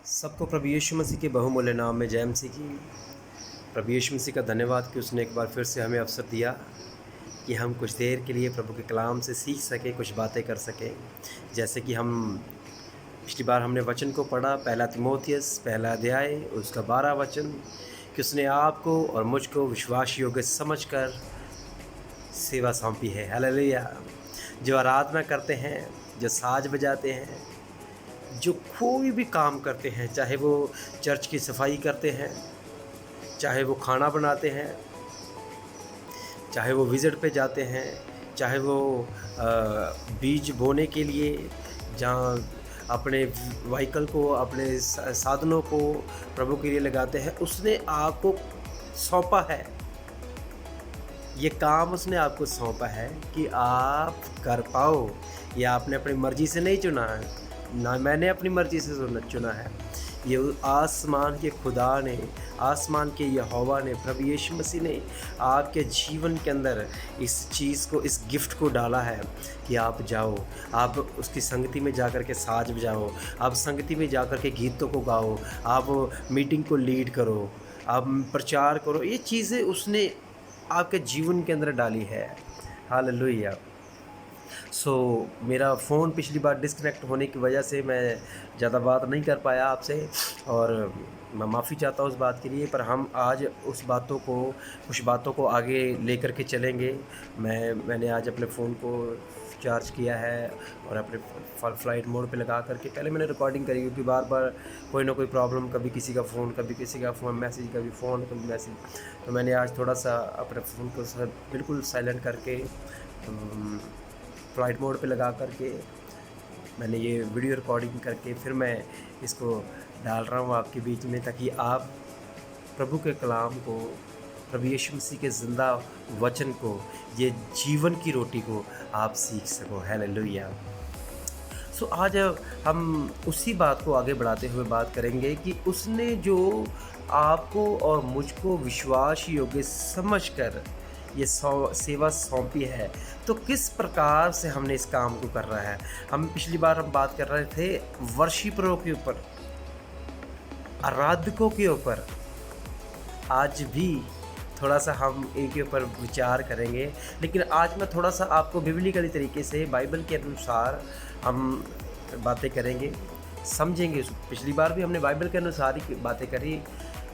सबको प्रभु यीशु मसीह के बहुमूल्य नाम में जय मसीह की। प्रभु यीशु मसीह का धन्यवाद कि उसने एक बार फिर से हमें अवसर दिया कि हम कुछ देर के लिए प्रभु के कलाम से सीख सकें, कुछ बातें कर सकें। जैसे कि हम पिछली बार हमने वचन को पढ़ा, पहला तीमुथियुस पहला अध्याय उसका 12 वचन, कि उसने आपको और मुझको विश्वास योग्य समझकर सेवा सौंपी है। हालेलुया। जो आराधना करते हैं, जो साज बजाते हैं, जो कोई भी काम करते हैं, चाहे वो चर्च की सफाई करते हैं, चाहे वो खाना बनाते हैं, चाहे वो विज़िट पे जाते हैं, चाहे वो बीज बोने के लिए जहाँ अपने व्हीकल को, अपने साधनों को प्रभु के लिए लगाते हैं, उसने आपको सौंपा है। ये काम उसने आपको सौंपा है कि आप कर पाओ। ये आपने अपनी मर्ज़ी से नहीं चुना है, ना मैंने अपनी मर्ज़ी से चुना है। ये आसमान के खुदा ने, आसमान के यहोवा ने, प्रभु यीशु मसीह ने आपके जीवन के अंदर इस चीज़ को, इस गिफ्ट को डाला है कि आप जाओ, आप उसकी संगति में जाकर के साज बजाओ, आप संगति में जाकर के गीतों को गाओ, आप मीटिंग को लीड करो, आप प्रचार करो। ये चीज़ें उसने आपके जीवन के अंदर डाली है। हालेलुया। मेरा फ़ोन पिछली बार डिस्कनेक्ट होने की वजह से मैं ज़्यादा बात नहीं कर पाया आपसे, और मैं माफ़ी चाहता हूँ उस बात के लिए। पर हम आज उस बातों को, कुछ बातों को आगे लेकर के चलेंगे। मैंने आज अपने फ़ोन को चार्ज किया है और अपने फ्लाइट मोड पे लगा करके पहले मैंने रिकॉर्डिंग करी, क्योंकि बार बार कोई ना कोई प्रॉब्लम, कभी किसी का फ़ोन, कभी किसी का फ़ोन मैसेज, कभी फ़ोन, कभी मैसेज। तो मैंने आज थोड़ा सा अपने फ़ोन को बिल्कुल साइलेंट करके फ्लाइट मोड पे लगा करके मैंने ये वीडियो रिकॉर्डिंग करके फिर मैं इसको डाल रहा हूँ आपके बीच में, ताकि आप प्रभु के कलाम को, प्रभु यीशु मसीह के ज़िंदा वचन को, ये जीवन की रोटी को आप सीख सको। हालेलुया। आज हम उसी बात को आगे बढ़ाते हुए बात करेंगे कि उसने जो आपको और मुझको विश्वास योग्य समझकर ये सेवा सौंपी है, तो किस प्रकार से हमने इस काम को कर रहा है। हम पिछली बार बात कर रहे थे वर्शिपरों के ऊपर, आराधकों के ऊपर। आज भी थोड़ा सा हम इनके ऊपर विचार करेंगे, लेकिन आज मैं थोड़ा सा आपको बिब्लिकली तरीके से, बाइबल के अनुसार हम बातें करेंगे, समझेंगे। पिछली बार भी हमने बाइबल के अनुसार ही बातें करी,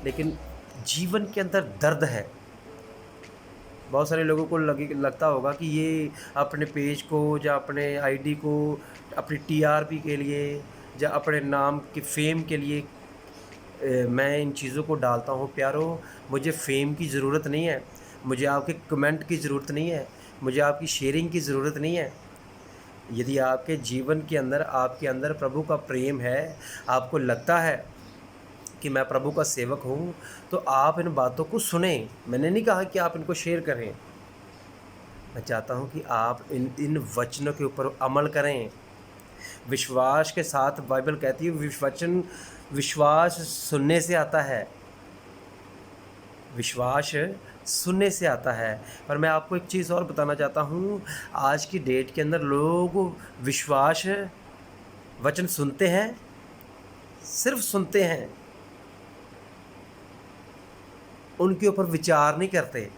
लेकिन जीवन के अंदर दर्द है। बहुत सारे लोगों को लगता होगा कि ये अपने पेज को, या अपने आईडी को, अपनी टीआरपी के लिए, या अपने नाम के फेम के लिए मैं इन चीज़ों को डालता हूँ। प्यारो, मुझे फेम की ज़रूरत नहीं है, मुझे आपके कमेंट की ज़रूरत नहीं है, मुझे आपकी शेयरिंग की ज़रूरत नहीं है। यदि आपके जीवन के अंदर, आपके अंदर प्रभु का प्रेम है, आपको लगता है कि मैं प्रभु का सेवक हूँ, तो आप इन बातों को सुने। मैंने नहीं कहा कि आप इनको शेयर करें, मैं चाहता हूँ कि आप इन वचनों के ऊपर अमल करें विश्वास के साथ। बाइबल कहती है वचन विश्वास सुनने से आता है, विश्वास सुनने से आता है। पर मैं आपको एक चीज़ और बताना चाहता हूँ, आज की डेट के अंदर लोग विश्वास वचन सुनते हैं, सिर्फ सुनते हैं, उनके ऊपर विचार नहीं करते।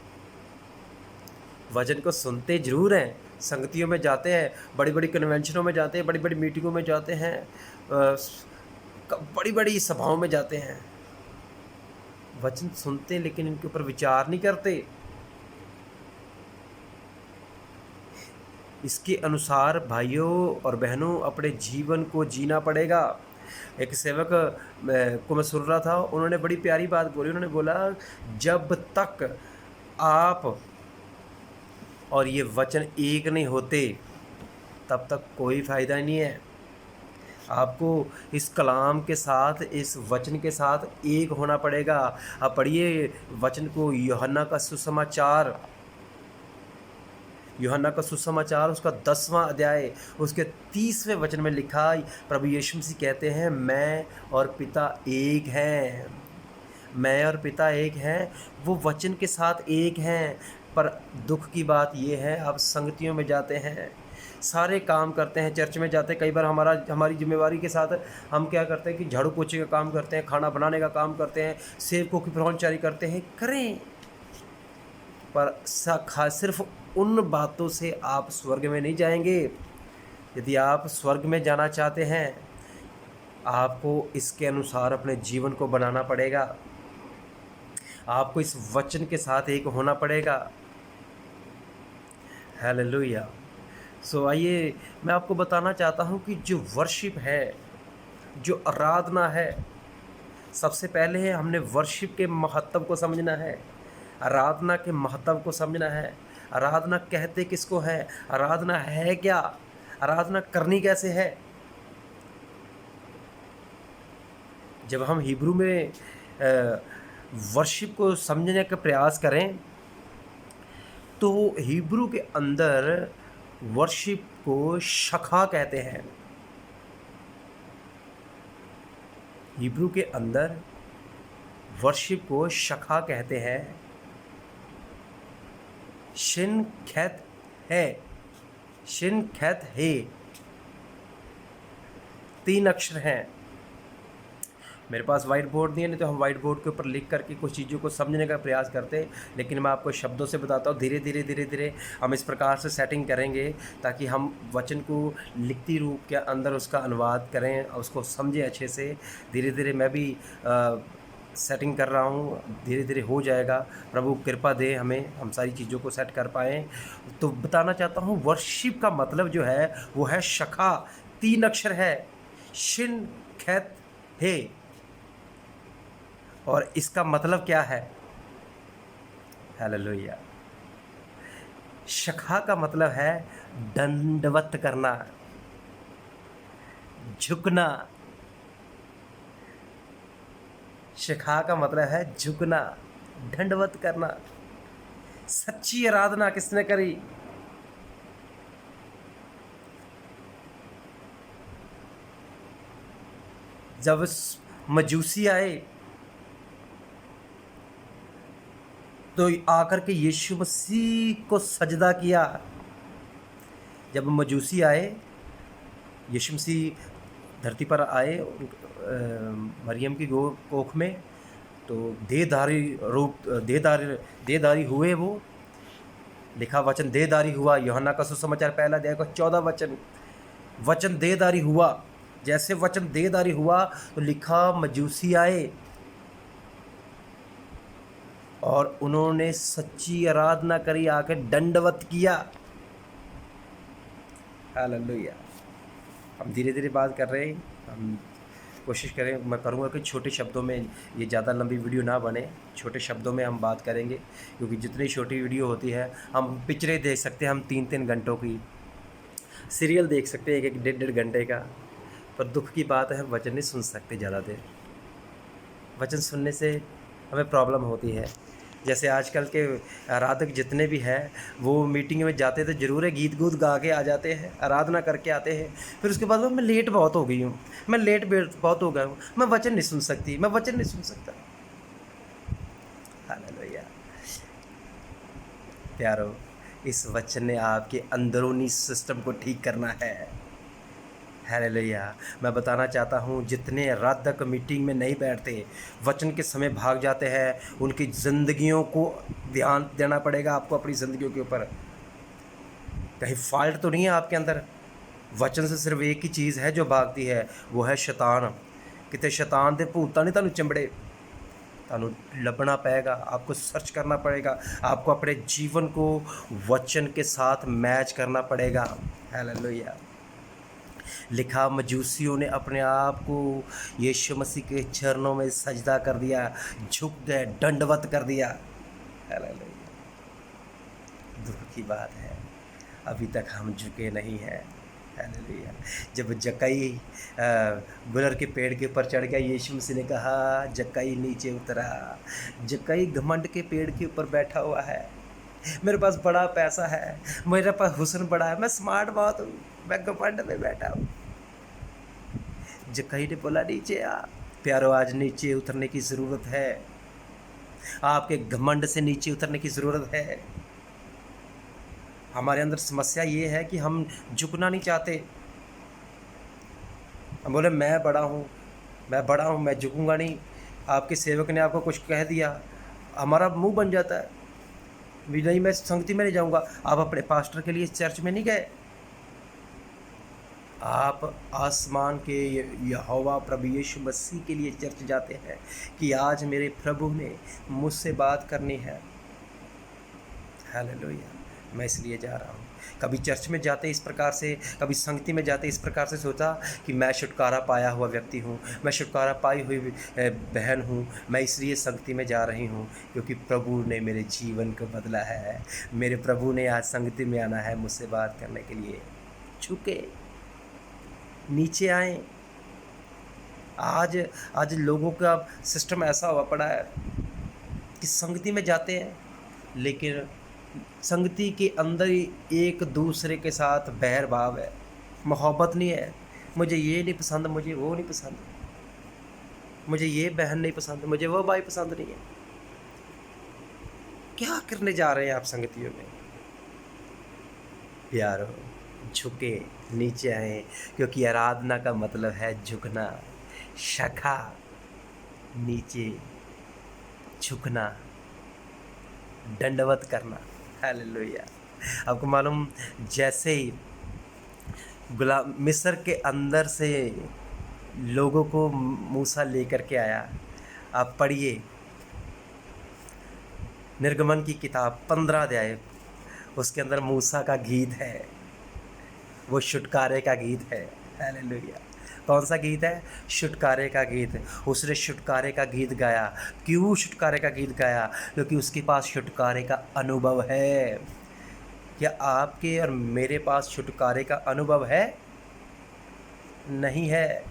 वचन को सुनते जरूर हैं, संगतियों में जाते हैं, बड़ी बड़ी कन्वेंशनों में जाते हैं, बड़ी बड़ी मीटिंगों में जाते हैं, बड़ी बड़ी सभाओं में जाते हैं, वचन सुनते, लेकिन इनके ऊपर विचार नहीं करते। इसके अनुसार भाइयों और बहनों अपने जीवन को जीना पड़ेगा। एक सेवक को मैं सुन रहा था, उन्होंने बड़ी प्यारी बात बोली। उन्होंने बोला, जब तक आप और ये वचन एक नहीं होते, तब तक कोई फ़ायदा नहीं है। आपको इस कलाम के साथ, इस वचन के साथ एक होना पड़ेगा। आप पढ़िए वचन को, यूहन्ना का सुसमाचार उसका 10वां अध्याय उसके 30वें वचन में लिखा, प्रभु यीशु मसीह कहते हैं, मैं और पिता एक हैं। मैं और पिता एक हैं, वो वचन के साथ एक हैं। पर दुख की बात ये है, आप संगतियों में जाते हैं, सारे काम करते हैं, चर्च में जाते हैं, कई बार हमारी जिम्मेवारी के साथ हम क्या करते हैं कि झाड़ू पोछे का काम करते हैं, खाना बनाने का काम करते हैं, सेवकों की पहुँचारी करते हैं, करें, पर सिर्फ उन बातों से आप स्वर्ग में नहीं जाएंगे। यदि आप स्वर्ग में जाना चाहते हैं, आपको इसके अनुसार अपने जीवन को बनाना पड़ेगा, आपको इस वचन के साथ एक होना पड़ेगा। हालेलुया। सो आइए मैं आपको बताना चाहता हूँ कि जो वर्शिप है, जो आराधना है, सबसे पहले है हमने वर्शिप के महत्व को समझना है, आराधना के महत्व को समझना है। आराधना कहते किसको है, आराधना है क्या, आराधना करनी कैसे है। जब हम हिब्रू में वर्शिप को समझने का प्रयास करें तो हिब्रू के अंदर वर्शिप को शखा कहते हैं। हिब्रू के अंदर वर्शिप को शखा कहते हैं। शिन खैत है, शिन खैत है, 3 अक्षर हैं। मेरे पास वाइट बोर्ड नहीं है, नहीं तो हम वाइट बोर्ड के ऊपर लिख करके कुछ चीज़ों को समझने का प्रयास करते हैं, लेकिन मैं आपको शब्दों से बताता हूँ। धीरे धीरे हम इस प्रकार से सेटिंग करेंगे ताकि हम वचन को लिखती रूप के अंदर उसका अनुवाद करें, उसको समझें अच्छे से। धीरे धीरे मैं भी सेटिंग कर रहा हूँ, धीरे धीरे हो जाएगा। प्रभु कृपा दे हमें, हम सारी चीज़ों को सेट कर पाएँ। तो बताना चाहता हूँ वर्शिप का मतलब जो है वो है शखा, 3 अक्षर है, शिन खैत है। और इसका मतलब क्या है? हालेलुया। शखा का मतलब है दंडवत करना, झुकना। शखा का मतलब है झुकना, दंडवत करना। सच्ची आराधना किसने करी? जब मजूसी आए तो आकर के यीशु मसीह को सजदा किया। जब मजूसी आए, यीशु मसीह धरती पर आए मरियम की कोख में, तो देहधारी हुए। वो लिखा वचन देहधारी हुआ। यूहन्ना का सुसमाचार पहला अध्याय का 14 वचन, वचन देहधारी हुआ। जैसे वचन देहधारी हुआ तो लिखा मजूसी आए और उन्होंने सच्ची आराधना करी, आकर दंडवत किया। हालेलुया। हम धीरे धीरे बात कर रहे हैं, हम कोशिश करें, मैं करूँगा कि छोटे शब्दों में, ये ज़्यादा लंबी वीडियो ना बने, छोटे शब्दों में हम बात करेंगे, क्योंकि जितनी छोटी वीडियो होती है, हम पिक्चरें देख सकते हैं, हम 3-3 घंटों की सीरियल देख सकते हैं, 1-1, 1.5 घंटे का, पर दुख की बात है वचन नहीं सुन सकते ज़्यादा देर। वचन सुनने से हमें प्रॉब्लम होती है। जैसे आजकल के आराधक जितने भी हैं, वो मीटिंग में जाते तो ज़रूर है, गीत गूत गा के आ जाते हैं, आराधना करके आते हैं, फिर उसके बाद मैं लेट बहुत हो गई हूँ, मैं लेट बहुत हो गया हूँ, मैं वचन नहीं सुन सकती, मैं वचन नहीं सुन सकता। हालेलुया। प्यारो, इस वचन ने आपके अंदरूनी सिस्टम को ठीक करना है। हालेलुया। मैं बताना चाहता हूँ, जितने आराधक मीटिंग में नहीं बैठते, वचन के समय भाग जाते हैं, उनकी ज़िंदगियों को ध्यान देना पड़ेगा आपको, अपनी ज़िंदगियों के ऊपर। कहीं फॉल्ट तो नहीं है आपके अंदर? वचन से सिर्फ एक ही चीज़ है जो भागती है, वो है शैतान। कितने शैतान दे भूत नहीं तानू चिंबड़े, तानू लभना पड़ेगा, आपको सर्च करना पड़ेगा, आपको अपने जीवन को वचन के साथ मैच करना पड़ेगा। हालेलुया। लिखा मजूसियों ने अपने आप को यीशु मसीह के चरणों में सजदा कर दिया, झुक गए, दंडवत कर दिया। हालेलुया। दुख की बात है, अभी तक हम झुके नहीं हैं। हालेलुया। जब जक्कई गुलर के पेड़ के ऊपर चढ़ गया, यीशु मसीह ने कहा जक्कई नीचे उतरा। जक्कई घमंड के पेड़ के ऊपर बैठा हुआ है, मेरे पास बड़ा पैसा है, मेरे पास हुस्न बड़ा है, मैं स्मार्ट बहुत हूँ, मैं घमंड में बैठा हूँ। जक्कई ने बोला नीचे आ। प्यारो, आज नीचे उतरने की ज़रूरत है, आपके घमंड से नीचे उतरने की ज़रूरत है। हमारे अंदर समस्या ये है कि हम झुकना नहीं चाहते। हम बोले मैं बड़ा हूँ, मैं बड़ा हूँ, मैं झुकूंगा नहीं। आपके सेवक ने आपको कुछ कह दिया, हमारा मुंह बन जाता है, भी नहीं मैं संगति में नहीं जाऊंगा। आप अपने पास्टर के लिए चर्च में नहीं गए, आप आसमान के यहोवा प्रभु यीशु मसीह के लिए चर्च जाते हैं कि आज मेरे प्रभु ने मुझसे बात करनी है। हालेलुया। मैं इसलिए जा रहा हूँ। कभी चर्च में जाते इस प्रकार से, कभी संगति में जाते इस प्रकार से सोचा कि मैं छुटकारा पाया हुआ व्यक्ति हूँ, मैं छुटकारा पाई हुई बहन हूँ, मैं इसलिए संगति में जा रही हूँ क्योंकि प्रभु ने मेरे जीवन को बदला है। मेरे प्रभु ने आज संगति में आना है मुझसे बात करने के लिए। झुके, नीचे आए। आज लोगों का सिस्टम ऐसा हुआ पड़ा है कि संगति में जाते हैं लेकिन संगति के अंदर ही एक दूसरे के साथ बैर भाव है, मोहब्बत नहीं है। मुझे ये नहीं पसंद, मुझे वो नहीं पसंद, मुझे ये बहन नहीं पसंद, मुझे वो भाई पसंद नहीं है। क्या करने जा रहे हैं आप संगतियों में? प्यारो, झुके, नीचे आए, क्योंकि आराधना का मतलब है झुकना। शाखा, नीचे झुकना, दंडवत करना। हालेलुया। आपको मालूम, जैसे ही गुलाम मिस्र के अंदर से लोगों को मूसा लेकर के आया, आप पढ़िए निर्गमन की किताब 15 अध्याय, उसके अंदर मूसा का गीत है, वो छुटकारे का गीत है। हालेलुया। कौन सा गीत है? छुटकारे का गीत। उसने छुटकारे का गीत गाया। क्यों छुटकारे का गीत गाया? क्योंकि उसके पास छुटकारे का अनुभव है। क्या आपके और मेरे पास छुटकारे का अनुभव है? नहीं है।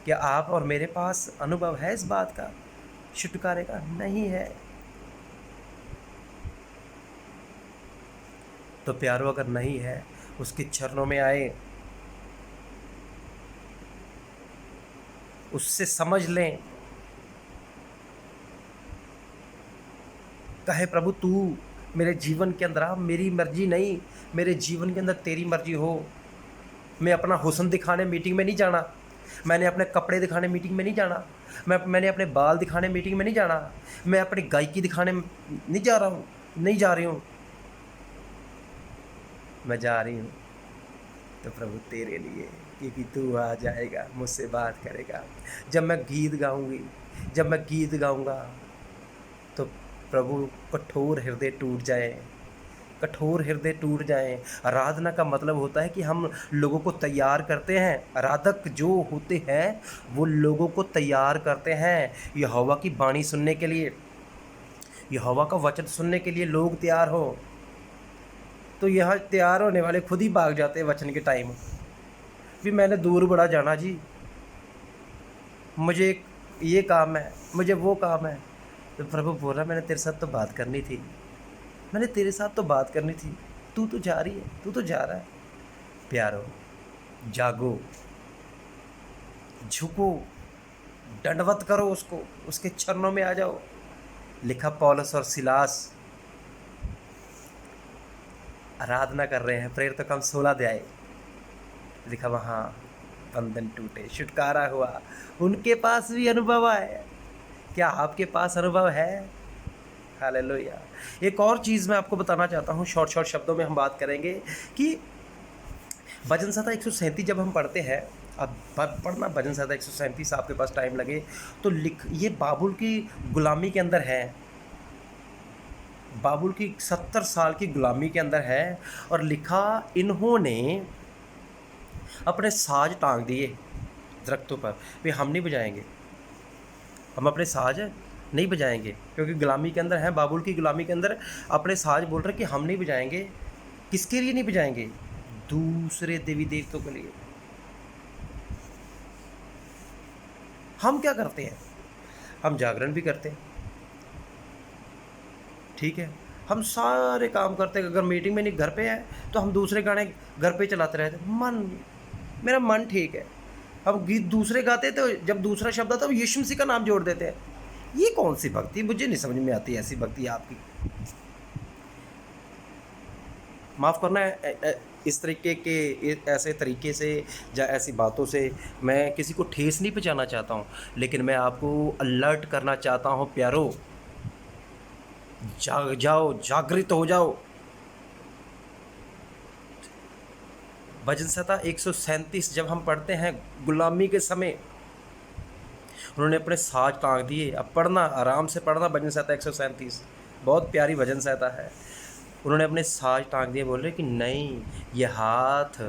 क्या आप और मेरे पास अनुभव है इस बात का, छुटकारे का? नहीं है। तो प्यारो, अगर नहीं है, उसके चरणों में आए, उससे समझ लें, कहे प्रभु तू मेरे जीवन के अंदर आ, मेरी मर्जी नहीं, मेरे जीवन के अंदर तेरी मर्जी हो। मैं अपना हुस्न दिखाने मीटिंग में नहीं जाना, मैंने अपने कपड़े दिखाने मीटिंग में नहीं जाना, मैंने अपने बाल दिखाने मीटिंग में नहीं जाना, मैं अपनी गायकी दिखाने नहीं जा रहा हूँ, नहीं जा रही हूँ। मैं जा रही हूँ तो प्रभु तेरे लिए, क्योंकि तू आ जाएगा, मुझसे बात करेगा। जब मैं गीत गाऊंगा तो प्रभु कठोर हृदय टूट जाए, कठोर हृदय टूट जाए। आराधना का मतलब होता है कि हम लोगों को तैयार करते हैं। आराधक जो होते हैं वो लोगों को तैयार करते हैं यहोवा की वाणी सुनने के लिए, यहोवा का वचन सुनने के लिए। लोग तैयार हो तो यह तैयार होने वाले खुद ही भाग जाते हैं वचन के टाइम। भी मैंने दूर बड़ा जाना जी, मुझे ये काम है, मुझे वो काम है। तो प्रभु बोला मैंने तेरे साथ तो बात करनी थी, मैंने तेरे साथ तो बात करनी थी, तू तो जा रही है, तू तो जा रहा है। प्यारो, जागो, झुको, दंडवत करो उसको, उसके चरणों में आ जाओ। लिखा पौलुस और सिलास आराधना कर रहे हैं, प्रेरितों का 16 अध्याय, लिखा वहाँ बंधन टूटे, छुटकारा हुआ। उनके पास भी अनुभव आए। क्या आपके पास अनुभव है? हालेलुया। एक और चीज़ मैं आपको बताना चाहता हूँ, शॉर्ट शब्दों में हम बात करेंगे कि भजन संहिता 137 जब हम पढ़ते हैं, अब पढ़ना भजन संहिता 137, आपके पास टाइम लगे तो ये बाबुल की गुलामी के अंदर है, बाबुल की 70 साल की गुलामी के अंदर है। और लिखा इन्होंने अपने साज टांग दिए दरख्तों पर, वे हम नहीं बजाएंगे, हम अपने साज नहीं बजाएंगे, क्योंकि गुलामी के अंदर है, बाबुल की गुलामी के अंदर अपने साज बोल रहे कि हम नहीं बजाएंगे। किसके लिए नहीं बजाएंगे? दूसरे देवी देवताओं के लिए। हम क्या करते हैं? हम जागरण भी करते हैं, ठीक है, हम सारे काम करते हैं। अगर मीटिंग में नहीं, घर पे है तो हम दूसरे गाने घर पे चलाते रहते। मेरा मन ठीक है, हम गीत दूसरे गाते तो जब दूसरा शब्द आता है तो यीशु मसीह का नाम जोड़ देते हैं। ये कौन सी भक्ति? मुझे नहीं समझ में आती ऐसी भक्ति आपकी। माफ़ करना इस तरीके के ऐसे तरीके से या ऐसी बातों से मैं किसी को ठेस नहीं पहुँचाना चाहता हूँ, लेकिन मैं आपको अलर्ट करना चाहता हूँ प्यारो, जाग जाओ, जागृत हो जाओ। भजन संहिता 137 जब हम पढ़ते हैं गुलामी के समय, उन्होंने अपने साज टाँग दिए। अब पढ़ना, आराम से पढ़ना भजन संहिता 137, बहुत प्यारी भजन संहिता है। उन्होंने अपने साज टाँग दिए, बोल रहे कि नहीं, ये हाथ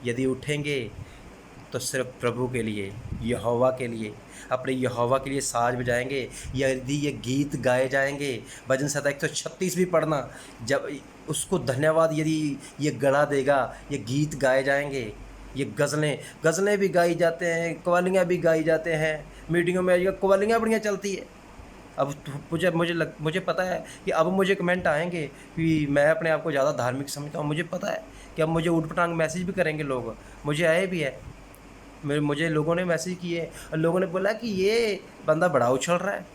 यदि उठेंगे तो सिर्फ प्रभु के लिए, यहोवा के लिए, अपने यहोवा के लिए साज बजाएंगे। यदि ये गीत गाए जाएंगे, भजन संहिता 136 भी पढ़ना, जब उसको धन्यवाद यदि ये गला देगा, ये गीत गाए जाएंगे, ये गज़लें भी गाई जाते हैं, कव्वालियाँ भी गाई जाते हैं। मीटिंगों में आजकल कव्वालियाँ बढ़िया चलती है। अब मुझे पता है कि अब मुझे कमेंट आएंगे कि मैं अपने आप को ज़्यादा धार्मिक समझता हूँ। मुझे पता है कि अब मुझे ऊट-पटांग मैसेज भी करेंगे लोग, मुझे आए भी है। मुझे लोगों ने मैसेज किए और लोगों ने बोला कि ये बंदा बड़ा उछल रहा है,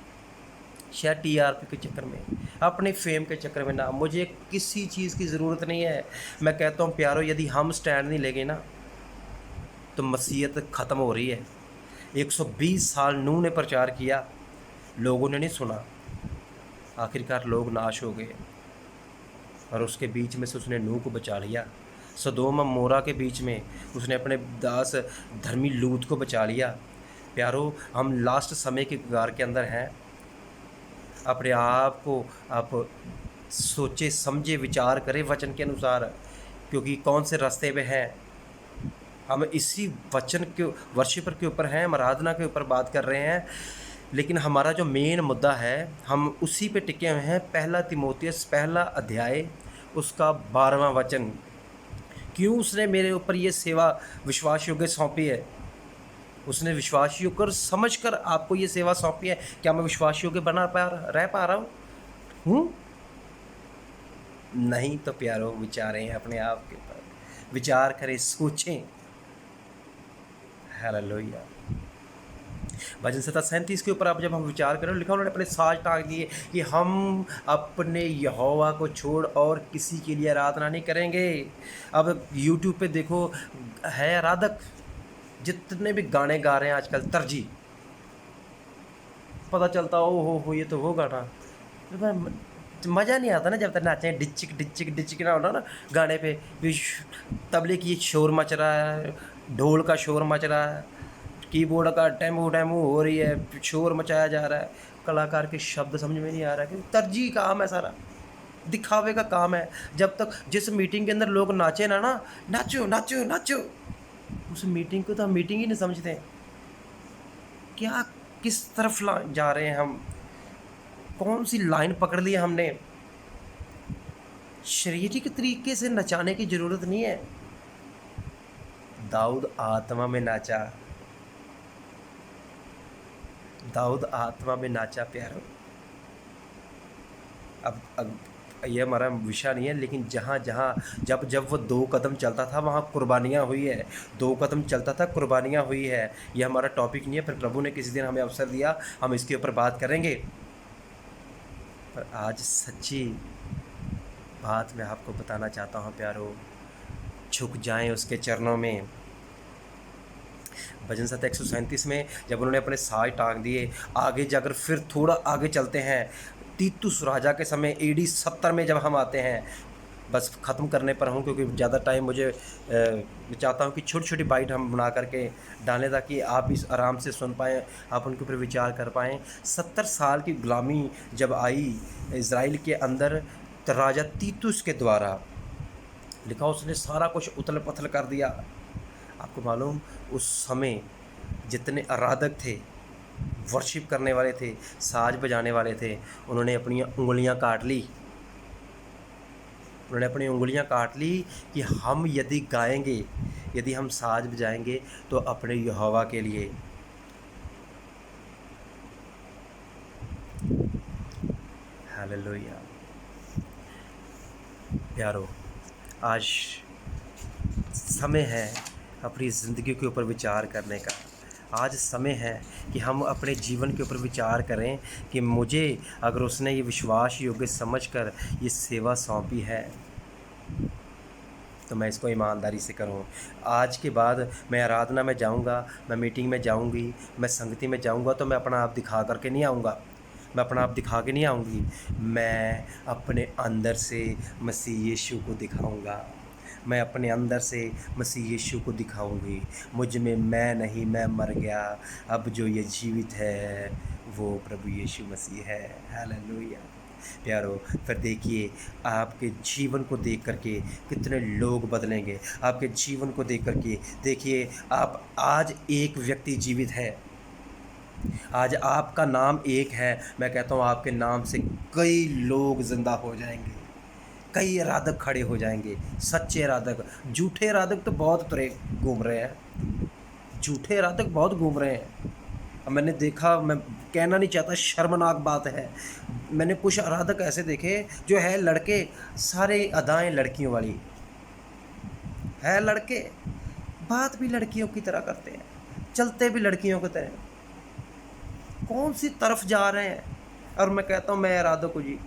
शायद टीआरपी के चक्कर में, अपने फेम के चक्कर में। ना, मुझे किसी चीज़ की ज़रूरत नहीं है। मैं कहता हूँ प्यारो, यदि हम स्टैंड नहीं लेंगे ना तो मसीहत ख़त्म हो रही है। 120 साल नूह ने प्रचार किया, लोगों ने नहीं सुना, आखिरकार लोग नाश हो गए। और उसके बीच में से उसने नूह को बचा लिया। सदोम और मोरा के बीच में उसने अपने दास धर्मी लूत को बचा लिया। प्यारो, हम लास्ट समय के कगार के अंदर हैं। अपने आप को आप सोचे समझे विचार करें वचन के अनुसार, क्योंकि कौन से रास्ते पे हैं। हम इसी वचन के वर्शिपर के ऊपर हैं, हम आराधना के ऊपर बात कर रहे हैं, लेकिन हमारा जो मेन मुद्दा है हम उसी पे टिके हुए हैं। पहला तीमुथियुस पहला अध्याय उसका 12वां वचन। क्यों उसने मेरे ऊपर ये सेवा विश्वास योग्य सौंपी है? उसने विश्वास योग्य समझ कर आपको ये सेवा सौंपी है। क्या मैं विश्वास योग्य रह पा रहा हूँ? नहीं तो प्यारो, विचारें अपने आप के ऊपर, विचार करें, सोचें। हालेलुया। भजन संहिता 37 के ऊपर आप जब हम विचार करें, लिखा उन्होंने अपने साज टाँग दिए कि हम अपने यहोवा को छोड़ और किसी के लिए आराधना नहीं करेंगे। अब यूट्यूब पे देखो, है आराधक, जितने भी गाने गा रहे हैं आजकल, तरजी पता चलता हो ये तो वो गाना, मज़ा नहीं आता ना जब तक नाचें डिचिक डिचिक डिचिक ना होना ना गाने पे भी। तबले की शोर मच रहा है, ढोल का शोर मच रहा है, कीबोर्ड का टैमू टैमू हो रही है, शोर मचाया जा रहा है। कलाकार के शब्द समझ में नहीं आ रहा है, क्योंकि तरजीह काम है, सारा दिखावे का काम है। जब तक जिस मीटिंग के अंदर लोग नाचे ना नाचो नाचो नाचो, उस मीटिंग को तो हम मीटिंग ही नहीं समझते। क्या किस तरफ जा रहे हैं हम? कौन सी लाइन पकड़ ली हमने? शरीरी के तरीके से नचाने की ज़रूरत नहीं है। दाऊद आत्मा में नाचा, दाऊद आत्मा में नाचा प्यारो। अब ये हमारा विषय नहीं है, लेकिन जहाँ जब वो 2 कदम चलता था वहाँ कुर्बानियाँ हुई है। 2 कदम चलता था, कुर्बानियाँ हुई है। ये हमारा टॉपिक नहीं है, फिर प्रभु ने किसी दिन हमें अवसर दिया, हम इसके ऊपर बात करेंगे। पर आज सच्ची बात मैं आपको बताना चाहता हूँ प्यारो, झुक जाएं उसके चरणों में। भजन संहिता 137 में जब उन्होंने अपने साज टाँग दिए, आगे जाकर फिर थोड़ा आगे चलते हैं, तीतुस राजा के समय AD 70 में जब हम आते हैं। बस ख़त्म करने पर हूँ, क्योंकि ज़्यादा टाइम मुझे चाहता हूँ कि छोटी छोटी बाइट हम बना करके डालें, ताकि आप इस आराम से सुन पाएँ, आप उनके ऊपर विचार कर पाएँ। 70 साल की गुलामी जब आई इज़राइल के अंदर, तो राजा तीतुस के द्वारा लिखा, उसने सारा कुछ उथल पुथल कर दिया। आपको मालूम, उस समय जितने आराधक थे, वर्शिप करने वाले थे, साज बजाने वाले थे, उन्होंने अपनी उंगलियां काट ली। उन्होंने अपनी उंगलियां काट ली कि हम यदि गाएंगे, यदि हम साज बजाएंगे तो अपने यहोवा के लिए। हालेलुया। प्यारो, आज समय है अपनी ज़िंदगी के ऊपर विचार करने का। आज समय है कि हम अपने जीवन के ऊपर विचार करें कि मुझे अगर उसने ये विश्वास योग्य समझकर ये सेवा सौंपी है, तो मैं इसको ईमानदारी से करूँ। आज के बाद मैं आराधना में जाऊँगा, मैं मीटिंग में जाऊँगी, मैं संगति में जाऊँगा तो मैं अपना आप दिखा कर के नहीं आऊँगा, मैं अपना आप दिखा के नहीं आऊँगी, मैं अपने अंदर से मसीह यीशु को दिखाऊँगा, मैं अपने अंदर से मसीह यीशु को दिखाऊँगी। मुझ में मैं नहीं, मैं मर गया, अब जो ये जीवित है वो प्रभु यीशु मसीह है। हालेलुया। प्यारो, फिर देखिए आपके जीवन को देख करके कितने लोग बदलेंगे। आपके जीवन को देख करके देखिए, आप आज एक व्यक्ति जीवित है, आज आपका नाम एक है, मैं कहता हूँ आपके नाम से कई लोग ज़िंदा हो जाएंगे, कई आराधक खड़े हो जाएंगे, सच्चे आराधक। झूठे आराधक तो बहुत तुरे घूम रहे हैं, झूठे आराधक बहुत घूम रहे हैं। अब मैंने देखा, मैं कहना नहीं चाहता, शर्मनाक बात है, मैंने कुछ आराधक ऐसे देखे जो है लड़के, सारे अदाएँ लड़कियों वाली है, लड़के बात भी लड़कियों की तरह करते हैं, चलते भी लड़कियों की तरह, कौन सी तरफ जा रहे हैं। और मैं कहता हूँ मैं आराधक हूँ जी।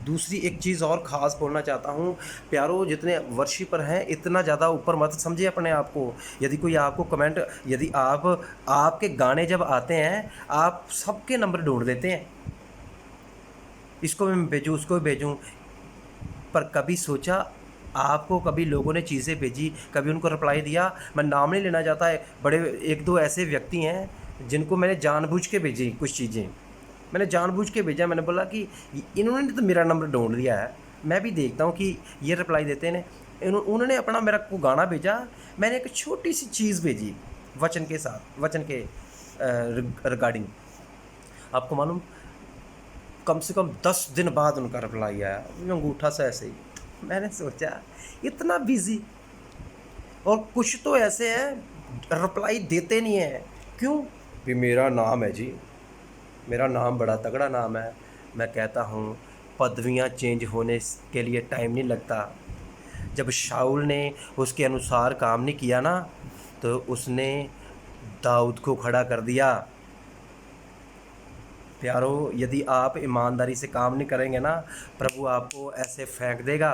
दूसरी एक चीज़ और ख़ास बोलना चाहता हूँ, प्यारो, जितने वर्शिपर हैं इतना ज़्यादा ऊपर मत समझिए अपने आप को। यदि कोई आपको कमेंट, यदि आपके गाने जब आते हैं आप सबके नंबर ढूंढ देते हैं, इसको मैं भेजूँ, उसको भेजूँ, पर कभी सोचा आपको, कभी लोगों ने चीज़ें भेजी, कभी उनको रिप्लाई दिया? मैं नाम नहीं लेना चाहता है, बड़े एक दो ऐसे व्यक्ति हैं जिनको मैंने जानबूझ के भेजी कुछ चीज़ें, मैंने जानबूझ के भेजा। मैंने बोला कि इन्होंने तो मेरा नंबर ढूंढ लिया है, मैं भी देखता हूँ कि ये रिप्लाई देते हैं। उन्होंने अपना मेरा को गाना भेजा, मैंने एक छोटी सी चीज़ भेजी वचन के साथ, वचन के रिगार्डिंग। आपको मालूम, कम से कम 10 दिन बाद उनका रिप्लाई आया, अंगूठा सा ऐसे ही। मैंने सोचा इतना बिज़ी, और कुछ तो ऐसे हैं रिप्लाई देते नहीं हैं, क्यों भी मेरा नाम है जी, मेरा नाम बड़ा तगड़ा नाम है। मैं कहता हूँ पदवियाँ चेंज होने के लिए टाइम नहीं लगता। जब शाऊल ने उसके अनुसार काम नहीं किया ना, तो उसने दाऊद को खड़ा कर दिया। प्यारो, यदि आप ईमानदारी से काम नहीं करेंगे ना, प्रभु आपको ऐसे फेंक देगा,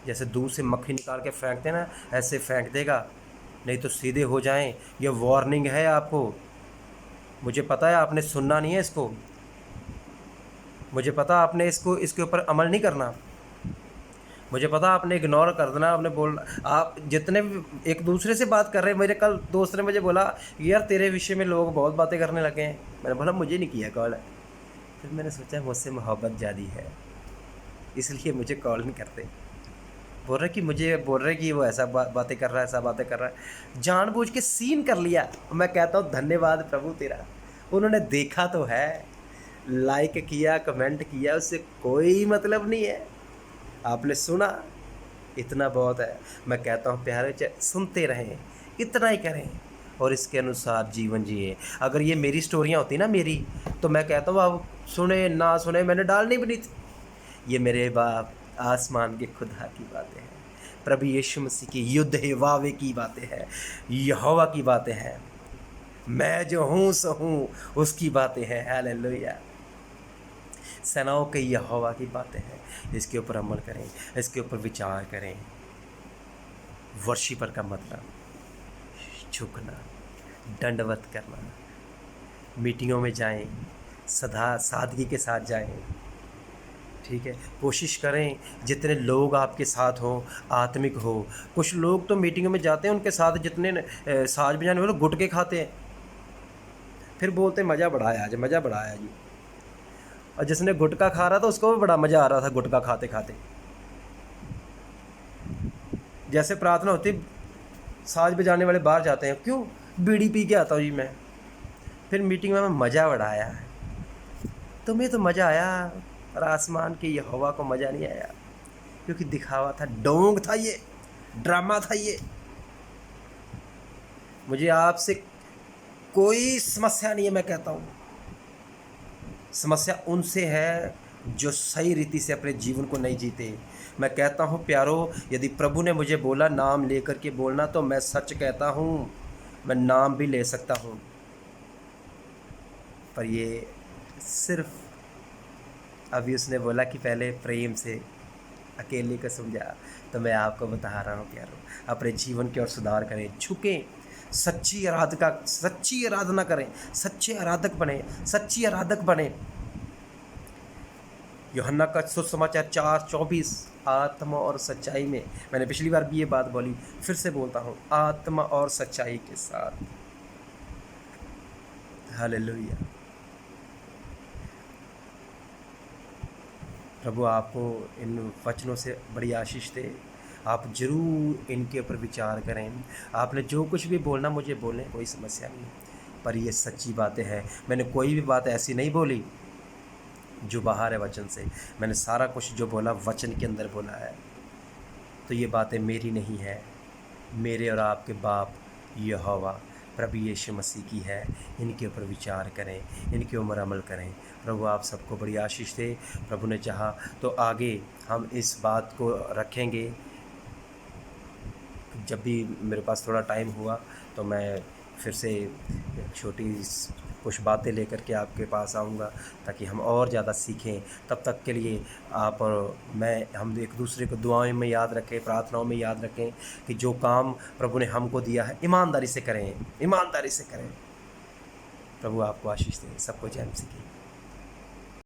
जैसे दूर से मक्खी निकाल के फेंकते ना, ऐसे फेंक देगा, नहीं तो सीधे हो जाएं। ये वार्निंग है आपको। मुझे पता है आपने सुनना नहीं है इसको, मुझे पता आपने इसके ऊपर अमल नहीं करना, मुझे पता आपने इग्नोर कर देना, आपने बोलना। आप जितने भी एक दूसरे से बात कर रहे हैं, मेरे कल दोस्त ने मुझे बोला यार तेरे विषय में लोग बहुत बातें करने लगे हैं। मैंने बोला मुझे नहीं किया कॉल। फिर मैंने सोचा मुझसे मोहब्बत ज़्यादा है, इसलिए मुझे कॉल नहीं करते। बोल रहे कि वो ऐसा बातें कर रहा है, ऐसा बातें कर रहा है, जानबूझ के सीन कर लिया। मैं कहता हूँ धन्यवाद प्रभु तेरा, उन्होंने देखा तो है, लाइक किया, कमेंट किया, उससे कोई मतलब नहीं है, आपने सुना, इतना बहुत है। मैं कहता हूँ प्यारे, सुनते रहें, इतना ही करें और इसके अनुसार जीवन जिए। अगर ये मेरी स्टोरियाँ होती ना मेरी, तो मैं कहता हूँ अब सुने ना सुने मैंने डालनी भी नहीं थी। ये मेरे बाप आसमान के खुदा की बातें हैं, प्रभु यीशु मसीह की युद्ध वावे की बातें हैं, यहोवा की बातें हैं, मैं जो हूँ सो हूँ उसकी बातें हैं। हालेलुया। सेनाओं के यहोवा की बातें हैं। इसके ऊपर अमल करें, इसके ऊपर विचार करें। वर्शिपर का मतलब झुकना, दंडवत करना, मीटिंगों में जाएं, सदा सादगी के साथ जाएं, ठीक है। कोशिश करें जितने लोग आपके साथ हों आत्मिक हो। कुछ लोग तो मीटिंग में जाते हैं, उनके साथ जितने साज बजाने वाले गुटके खाते हैं, फिर बोलते हैं मज़ा बढ़ाया आज, मज़ा बढ़ाया जी। और जिसने गुटखा खा रहा था उसको भी बड़ा मज़ा आ रहा था गुटखा खाते खाते। जैसे प्रार्थना होती, साज बजाने वाले बाहर जाते हैं, क्यों, बीड़ी पी के आता हूँ जी मैं, फिर मीटिंग में मज़ा बढ़ाया। तुम्हें तो मज़ा आया, और आसमान की यहोवा को मज़ा नहीं आया, क्योंकि दिखावा था, डोंग था, ये ड्रामा था। ये मुझे आपसे कोई समस्या नहीं है। मैं कहता हूँ समस्या उनसे है जो सही रीति से अपने जीवन को नहीं जीते। मैं कहता हूँ प्यारो, यदि प्रभु ने मुझे बोला नाम लेकर के बोलना, तो मैं सच कहता हूँ, मैं नाम भी ले सकता हूँ, पर ये सिर्फ अभी उसने बोला कि पहले प्रेम से अकेले को समझा। तो मैं आपको बता रहा हूँ प्यारो, अपने जीवन की ओर सुधार करें, झुकें, सच्ची आराधना करें, सच्चे आराधक बने, सच्ची आराधक बने। यूहन्ना का सुसमाचार 4:24, आत्मा और सच्चाई में, मैंने पिछली बार भी ये बात बोली, फिर से बोलता हूँ, आत्मा और सच्चाई के साथ। हालेलुया। प्रभु आपको इन वचनों से बड़ी आशीष दे। आप ज़रूर इनके ऊपर विचार करें। आपने जो कुछ भी बोलना मुझे बोलें, कोई समस्या नहीं, पर ये सच्ची बातें हैं। मैंने कोई भी बात ऐसी नहीं बोली जो बाहर है वचन से। मैंने सारा कुछ जो बोला वचन के अंदर बोला है। तो ये बातें मेरी नहीं है, मेरे और आपके बाप यहोवा प्रभु यीशु मसीह की है। इनके ऊपर विचार करें, इनके ऊपर अमल करें। प्रभु आप सबको बड़ी आशीष दे। प्रभु ने चाहा तो आगे हम इस बात को रखेंगे। जब भी मेरे पास थोड़ा टाइम हुआ तो मैं फिर से छोटी कुछ बातें लेकर के आपके पास आऊँगा, ताकि हम और ज़्यादा सीखें। तब तक के लिए आप और मैं, हम एक दूसरे को दुआओं में याद रखें, प्रार्थनाओं में याद रखें कि जो काम प्रभु ने हमको दिया है ईमानदारी से करें, ईमानदारी से करें। प्रभु आपको आशीष दे। सबको जय मसीह की।